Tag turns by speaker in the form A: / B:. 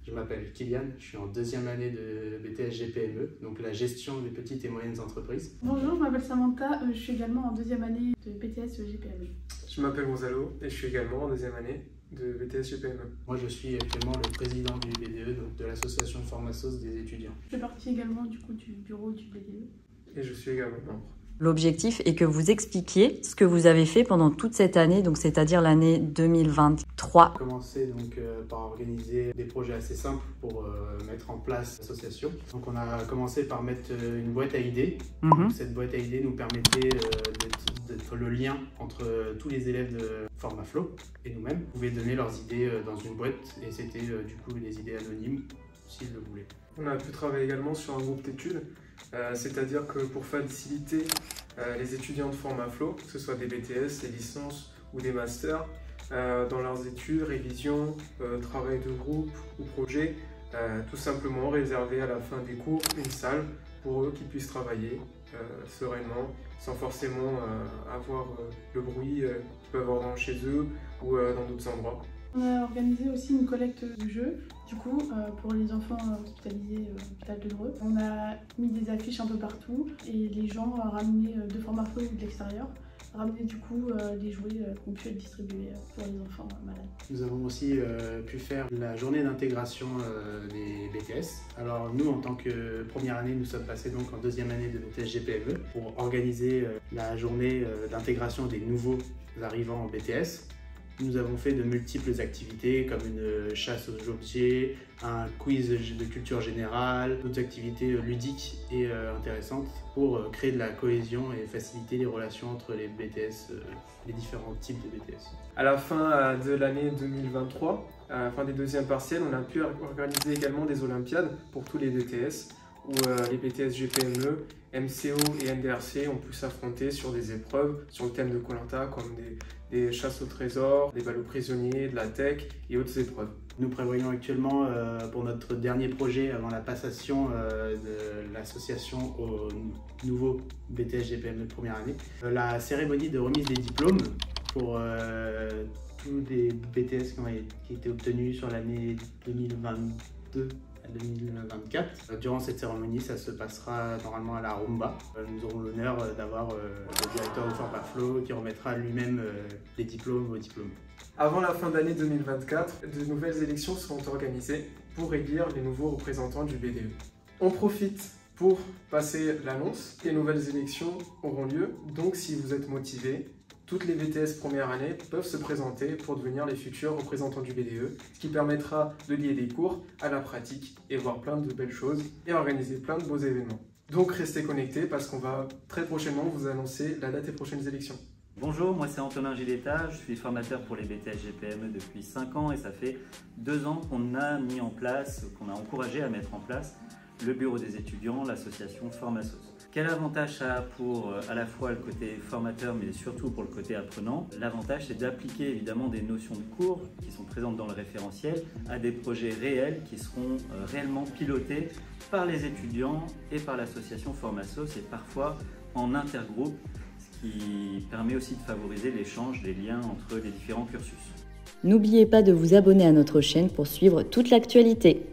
A: Je m'appelle Kylian, je suis en deuxième année de BTS GPME, donc la gestion des petites et moyennes entreprises.
B: Bonjour, je m'appelle Samantha, je suis également en deuxième année de BTS GPME.
C: Je m'appelle Gonzalo et je suis également en deuxième année de BTS GPME.
A: Moi je suis actuellement le président du BDE, donc de l'association Formassos des étudiants.
B: Je fais partie également du bureau du BDE.
C: Et je suis également membre.
D: L'objectif est que vous expliquiez ce que vous avez fait pendant toute cette année, donc c'est-à-dire l'année 2023.
A: On a commencé donc par organiser des projets assez simples pour mettre en place l'association. Donc on a commencé par mettre une boîte à idées. Cette boîte à idées nous permettait d'être le lien entre tous les élèves de Formaflow et nous-mêmes. Ils pouvaient donner leurs idées dans une boîte et c'était du coup des idées anonymes s'ils le voulaient.
C: On a pu travailler également sur un groupe d'études, c'est-à-dire que pour faciliter les étudiants de Formaflow, que ce soit des BTS, des licences ou des masters, dans leurs études, révision, travail de groupe ou projet, tout simplement réserver à la fin des cours une salle pour eux qui puissent travailler sereinement, sans forcément avoir le bruit qu'ils peuvent avoir chez eux ou dans d'autres endroits.
B: On a organisé aussi une collecte de jeux, du coup, pour les enfants hospitalisés à l'hôpital de Dreux. On a mis des affiches un peu partout et les gens ramenaient de Formaflow ou de l'extérieur, ramenaient du coup des jouets qui ont pu être distribués pour les enfants malades.
A: Nous avons aussi pu faire la journée d'intégration des BTS. Alors nous, en tant que première année, nous sommes passés donc en deuxième année de BTS GPME pour organiser la journée d'intégration des nouveaux arrivants en BTS. Nous avons fait de multiples activités comme une chasse aux objets, un quiz de culture générale, d'autres activités ludiques et intéressantes pour créer de la cohésion et faciliter les relations entre les BTS, les différents types de BTS.
C: À la fin de l'année 2023, à la fin des deuxièmes partiels, on a pu organiser également des Olympiades pour tous les BTS où les BTS GPME, MCO et NDRC ont pu s'affronter sur des épreuves sur le thème de Koh Lanta comme des chasses au trésor, des ballots prisonniers, de la tech et autres épreuves.
A: Nous prévoyons actuellement pour notre dernier projet avant la passation de l'association au nouveau BTS GPME de première année, la cérémonie de remise des diplômes pour tous les BTS qui étaient obtenus sur l'année 2022 à 2024. Durant cette cérémonie, ça se passera normalement à la Rumba. Nous aurons l'honneur d'avoir le directeur de Formaflow qui remettra lui-même les diplômes aux diplômés.
C: Avant la fin d'année 2024, de nouvelles élections seront organisées pour élire les nouveaux représentants du BDE. On profite pour passer l'annonce. Les nouvelles élections auront lieu, donc si vous êtes motivé, toutes les BTS première année peuvent se présenter pour devenir les futurs représentants du BDE, ce qui permettra de lier des cours à la pratique et voir plein de belles choses et organiser plein de beaux événements. Donc restez connectés parce qu'on va très prochainement vous annoncer la date des prochaines élections.
E: Bonjour, moi c'est Antonin Giletta, je suis formateur pour les BTS GPME depuis 5 ans et ça fait 2 ans qu'on a mis en place, qu'on a encouragé à mettre en place le bureau des étudiants, l'association Formassos. Quel avantage ça a pour à la fois le côté formateur mais surtout pour le côté apprenant? L'avantage c'est d'appliquer évidemment des notions de cours qui sont présentes dans le référentiel à des projets réels qui seront réellement pilotés par les étudiants et par l'association Formassos et parfois en intergroupe, ce qui permet aussi de favoriser l'échange des liens entre les différents cursus.
D: N'oubliez pas de vous abonner à notre chaîne pour suivre toute l'actualité.